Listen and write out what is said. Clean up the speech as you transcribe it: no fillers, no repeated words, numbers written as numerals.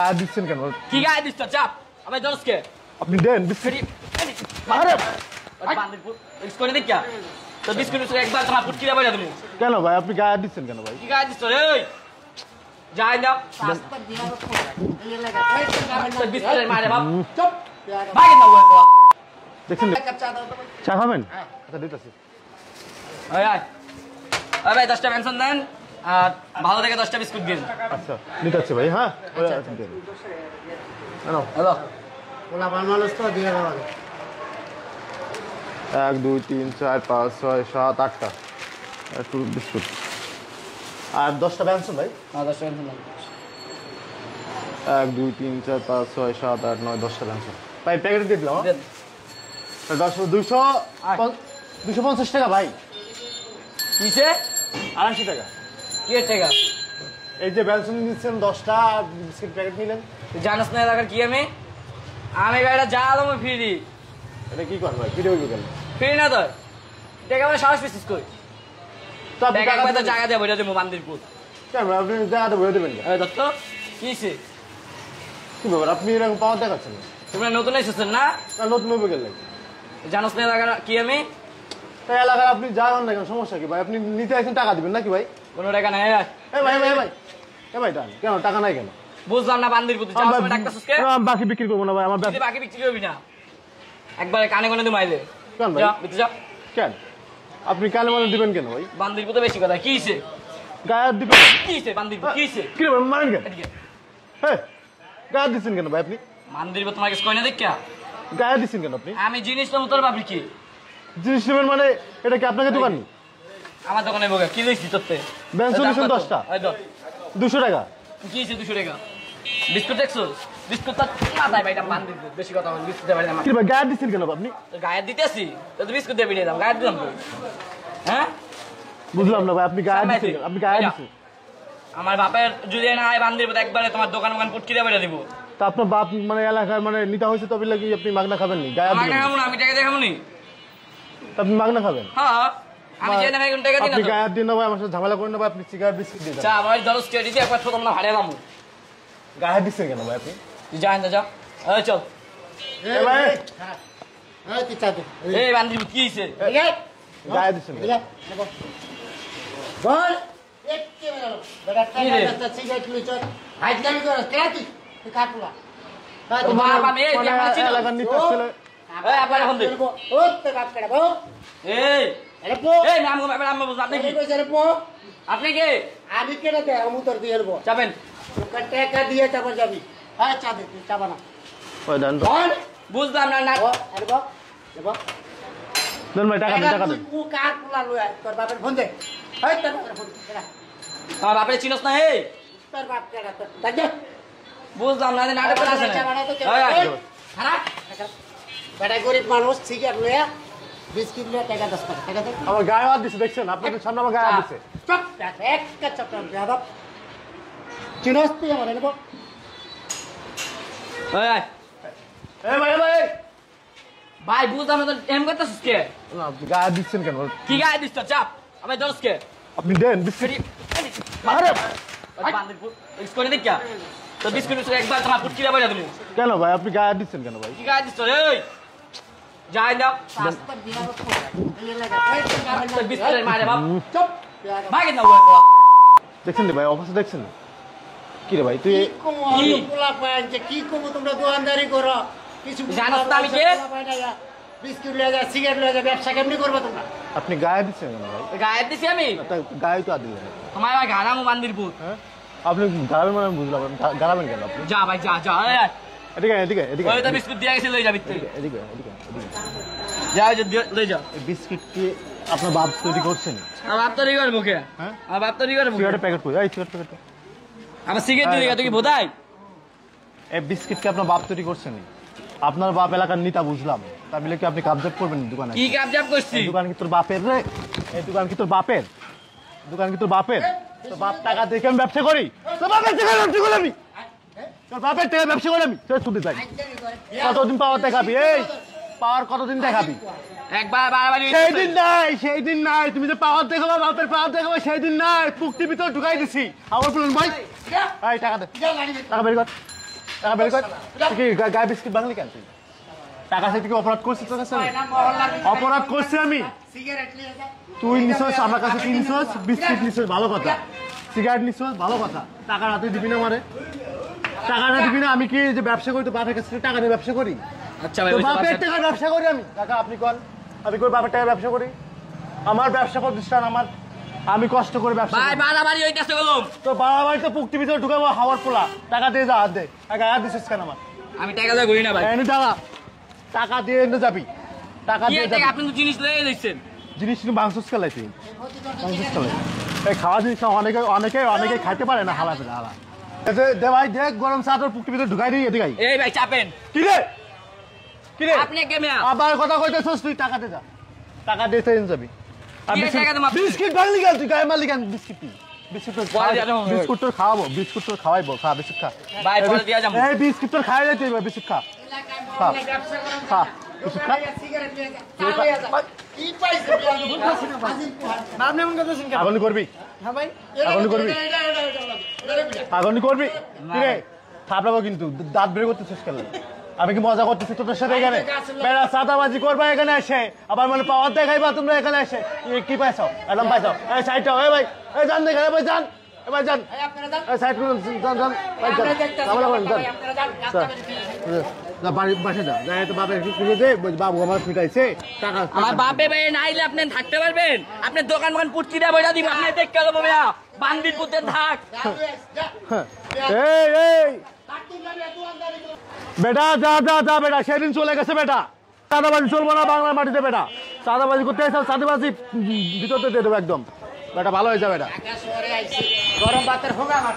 গায়ে দিচ্ছেন কেন? কি গায়ে দিচ্ছ? চাপ আমি দোষকে আপনি দেন বিস্কুট। আরে বিস্কুট দেখ क्या তো বিস্কুট একবার তোমার ফুটকি দেবা তুমি কেন ভাই আপনি গায়ে দিচ্ছেন কেন ভাই? কি গায়ে দিচ্ছ রে? যাই দাও বিস্কুট মারে বাপ চুপ ভাগে দাও ওই দেখছেন চা খাবেন? আচ্ছা দিতেছি। আয় আয় আয় ভাই 10টা পেনশন দেন আর ভালো থেকে 10টা বিস্কুট দিন। আচ্ছা নিতেছি ভাই। হ্যাঁ দেন। হ্যালো হ্যালো ওলা মানুষ তো দিয়ে দাও 1 2 3 4 5 6 7 8টা একটু বিস্কুট আর 10টা পেনশন ভাই। 10টা পেনশন 1 2 3 4 5 6 7 8 9 10টা পেনশন ভাই প্যাকেট দিয়ে দিলাম। 250 টাকা ভাই। কিসে 250 টাকা? কি টাকা? এই যে পেনশন নিচ্ছেন 10টা বিস্কুট প্যাকেট নিলেন। তুই জানাস না এলাকার কি আমি গাড়িটা যা আলো ফ্রি দিই। এটা কি করেন ভাই? ভিডিও কেন ফ্রি না তো টাকা মানে সাহস পেছিস কই? তো আপনি টাকা পাইতে জায়গা দিয়ে বইটা দেবো বান্দিরপুর। কেন আপনি জায়গাটা বলে দেবেন? এই দত্ত কিসে কি ব্যাপার আপনি এরকম পাওয়ার দেখাচ্ছেন? তোমরা নতুন এসেছেন না? নতুন হবে গেলেন জানাস না এলাকার কি আমি তাই এলাকায় আপনি যাবেন না কেন? সমস্যা কি ভাই? আপনি নিতে আসেন টাকা দিবেন নাকি ভাই? কোনো টাকা নাই। এ ভাই ভাই ভাই এ ভাই দাঁড়ান কেন টাকা নাই কেন? বুঝলাম না বান্দিরপুর তুই যাওয়ার সময় ডাক্তারছিস কে? বাকি বিক্রি করবো না ভাই আমার তুই বাকি বিক্রি করবি না একবারে কানে কানে তুমি আইলে কেন ভাই? যা বিতে যা। কেন আপনি কালে মানে দিবেন কেন ভাই? বান্দিরপুর তো বেশি কথা কিসে গায়ে দিবেন কিসে বান্দিরপুর কিসে কি রে মারেন কেন? এদিকে হ্যাঁ গায়ে দিচ্ছেন কেন ভাই আপনি? বান্দিরপুর তোমার কাছে কই না দেখ গায়ে দিচ্ছেন কেন আপনি? আমি জিনিস নেবো তোর ভাবলি কি জিনিস নেবেন মানে এটা কি আপনাকে দোকান? আমার দোকানে বগে কি লইছি তোরতে বেঞ্চন 10টা 200 টাকা। কি হইছে 200 টাকা? বিস্কুট দেখছো? বিস্কুট তো মাথায় ভাইটা বান্দিরপুর বেশি কথা বল বিস্কুট দেবাই না কি ভাই গায়ে দিচ্ছেন কেন আপনি? গায়ে দিতেছি তো বিস্কুট দেবি না দাম গায়ে দিলাম তো হ্যাঁ বুঝলাম না ভাই আপনি গায়ে দিচ্ছেন আপনি গায়ে দিচ্ছেন। আমার বাপের যদি না আয় বান্দিরপুর একবারে তোমার দোকান পুটকি দেবাই দিব। তা আপনার বাপ মানে এলাকার মানে নিতে হয়েছে তবে লাগি আপনি মাগনা খাবেন নি? গায়ে মাগনা খাবো না আমি টাকা দেখাবো নি। আপনি মাগনা খাবেন? হ্যাঁ আমি যে না কোন টাকা দিই না আপনি গায়ে দিন না ভাই আমার সাথে ঝামেলা করেন না ভাই। আপনি সিগারেট বিস্কুট দিয়ে চা ভাই দরজ কে দিতে একবার ছোট না হাড়ে লামু গায়ে দিচ্ছেন কেন ভাই আপনি? তুই যাই না যা এই চল এ ভাই এই কি চাতে এই বান্দিরপুর কি হইছে গায়ে দিচ্ছেন কেন? বল একে মেলো বেটা টাকা সিগারেট লইছ হাইট গামি কর কেতি তুই কাটলা ও বাবা আমি এই এলাকার নিতে ছেলে এই আপনার এখন দে ও তে কাট কেডা বল এই আরে পো এই নাম গো বাবা নাম বুঝ আপনি কি কইছ রে পো আপনি কে আমি কেডা দে আমি তোর দিয়ে দেব যাবেন তোকে টাকা দিয়ে তারপর যাবি হ্যাঁ চা দে তুই চা বানা ওই দেন বল বুঝলাম না না ও আরে বল দেব দেন ভাই টাকা দেন টাকা দেন। ও কাট পুলা লয় তোর বাপের ফোন দে এই তোর বাপের ফোন দে আমার বাপরে চিনস না এই তোর বাপ কেডা তোর দাদা বুঝলাম না নাটক করে আছে খারাপ বেটা গরিব মানুষ সিগারেট লয়া বিস্কিট লয়া টাকা 10 টাকা টাকা দে আমার গায়ে হাত দিছে দেখছেন? আপনাদের সামনে আমার গায়ে হাত দিছে। চুপ এক চপ যাদব চিনস তুই আমার নেব এই এ ভাই ভাই ভাই বুঝলাম না তো এম করতেছিস কে? না আপনি গায়ে দিচ্ছেন কেন? কি গায়ে দিছ চাপ আমি দরজ কে আপনি দেন বিস্কুট। আরে বান্দিরপুর বিস্কুট দেখ তো বিস্কুট একবার তোমার ফুটকি দেবাই তুমি কেন ভাই আপনি গায়ে দিচ্ছেন কেন ভাই? কি গায়ে দিছ রে? যাই দাও রাস্তা দিয়া তো এই লাগা এই বিস্কুট মারে বাপ চুপ ভাগে দাও ওই দেখছেন রে ভাই অবস্থা দেখছেন? কি রে ভাই তুই কি পোলা পায় যে কি কম তোমরা দোকানদারি করো কিছু জানোস না আমি কে? বিস্কুট লয়ে যা সিগারেট লয়ে যা ব্যবসা কেমনি করবে তোমরা আপনি গায়ে দিচ্ছেন কেন ভাই? গায়ে দিছি আমি গায়ে তো আর দিলেন না। তোমার ভাই গারামু বান্দিরপুর হ্যাঁ আপনি গাড়াবেন মানে আমি বুঝলাম। গাড়াবেন কেন আপনি? যা ভাই যা যা এদিকে এদিকে এদিকে ওই তো বিস্কুট দিয়ে গেছে লই যাবি তুই এদিকে এদিকে এদিকে যা লই যা এই বিস্কিট কি আপনার বাপ তৈরি করছেন? আমার বাপ তো রিগার মুখে হ্যাঁ আমার বাপ তো রিগার মুখে সিগারেটের প্যাকেট কই? এই সিগারেট প্যাকেট আমার সিগারেট দিয়ে তুই কি বোধাই? এই বিস্কিট কি আপনার বাপ তৈরি করছেন? আপনার বাপ এলাকার নিতা বুঝলাম। তা বলে কি আপনি কাবজাব করবেন দোকানে? কি কাবজাব করছিস? দোকান কি তোর বাপের রে? এই দোকান কি তোর বাপের? দোকান কি তোর বাপের? তোর বাপ টাকা দিয়ে আমি ব্যবসা করি? তোর বাপের টাকা ব্যবসা করি আমি? তোর বাপের টাকা ব্যবসা করি আমি? তুই শুনতে চাই কতদিন পাওয়ার দেখাবি? এই পাওয়ার কতদিন দেখাবি? একবার বারবারই সেই দিন নাই তুমি যে পাওয়ার দেখাবো বাপের পাওয়ার দেখাবো সেই দিন নাই। পুকটি ভিতর ঢুকাই দিছি আমার বলুন ভাই এই টাকা দে টাকা বের কর টাকা বের কর তুই কি গায়ে বিস্কিট বাংলি কেন তুই টাকা সে থেকে অপরাধ করছিস তোর কাছে আমি? অপরাধ করছি আমি সিগারেট নিয়ে যা তুই নিছস আমার কাছে কি নিছস বিস্কিট নিছস ভালো কথা সিগারেট নিছস ভালো কথা টাকা রাতে দিবি না মারে টাকাটা দিবি না আমি কি যে ব্যবসা করি তো বাপের কাছে থেকে টাকা নিয়ে ব্যবসা করি আচ্ছা ভাই তো ওই যে বাপের বাসায়- টাকা ব্যবসা করি আমি টাকা আপনি কোন আমি কই বাপের টাকা ব্যবসা করি আমার ব্যবসা প্রতিষ্ঠান আমার আমি কষ্ট করে ব্যবসা ভাই করি। বাড়াবাড়ি হইতাছে বলুম তো বাড়াবাড়ি তো পুক্তি ভিতরে ঢুকাবো হাওয়ার পোলা টাকা দিয়ে যা হাত দে টাকা হাত দিছিস কেন আমার আমি টাকা দিয়ে ঘুরি না ভাই এনে টাকা টাকা দিয়ে এনে যাবি টাকা কি দিয়ে এর টাকা যাবি আপনি তো জিনিস লয়ে দিচ্ছেন জিনিস কিন্তু মাংস খেলাই তুই মাংস খেলাই এই খাওয়া জিনিস অনেকে অনেকে অনেকে খাইতে পারে না হালা ফেলে হালা দে ভাই দেখ গরম চা তোর পুক্তি ভিতরে ঢুকাই দিই এদিকে আই। এই ভাই চাপেন কি রে কি রে আপনি কে মিয়া আবার কথা কইতেছস তুই টাকা দে যা টাকা দিয়ে এনে যাবি আর কি টাকা দেবো আপনাকে? বিস্কিট বাংলি কেন তুই গায়ে মারলি কেন বিস্কিট তুই বিস্কুট তোর পরে দিয়া যাবো। বিস্কুট তোর খাওয়াবো বিস্কুট তোর খাওয়াইবো খা বিস্কুট খা ভাই, পরে দিয়া যাবো। এই বিস্কুট তোর খাওয়াই যাইতে হইবে বিস্কুট খা খা ব্যবসা করেন খা বিস্কুট খা সিগারেট নিয়ে যা চা নিয়ে যা কি পাইছে আগুন করবি হ্যাঁ ভাই আগুন করবি এটা আগুন করবি কি রে থাপড়াবো কিন্তু দাঁত বের করতে শেষ করলে আমি কি মজা করতেছি তোদের সাথে এখানে বেড়া সাদাবাজি করবা এখানে এসে আবার মানে পাওয়ার দেখাইবা তোমরা এখানে এসে কি পাইছো একদম পাইছো এই সাইডটা এই ভাই এই জান দেখে ভাই জান এবার যান আপনারা যান এই সাইড করুন যান যান ভাই যান আমরা দেখতেছি ঝামেলা করেন যান আপনারা যান যা বাড়ি বাসে যা যাই তো বাপের একটু ফিরে দে বাবু আমার পিটাইছে টাকা আমার বাপে ভাই নাইলে আপনি থাকতে পারবেন আপনি দোকান দোকান পুচি দিয়ে বইটা দিবেন আপনি দেখতে দেবো ভাইয়া বান্দির পুতের থাক এই এই বেটা যা যা যা বেটা সেদিন চলে গেছে বেটা চাঁদাবাজি চলবো না বাংলার মাটিতে বেটা চাঁদাবাজি করতে এসে চাঁদাবাজি ভিতরতে দিয়ে দেবো একদম বেটা ভালো হয়ে যাবে বেটা ঢাকা শহরে আইছি গরম ভাতের হোক আমার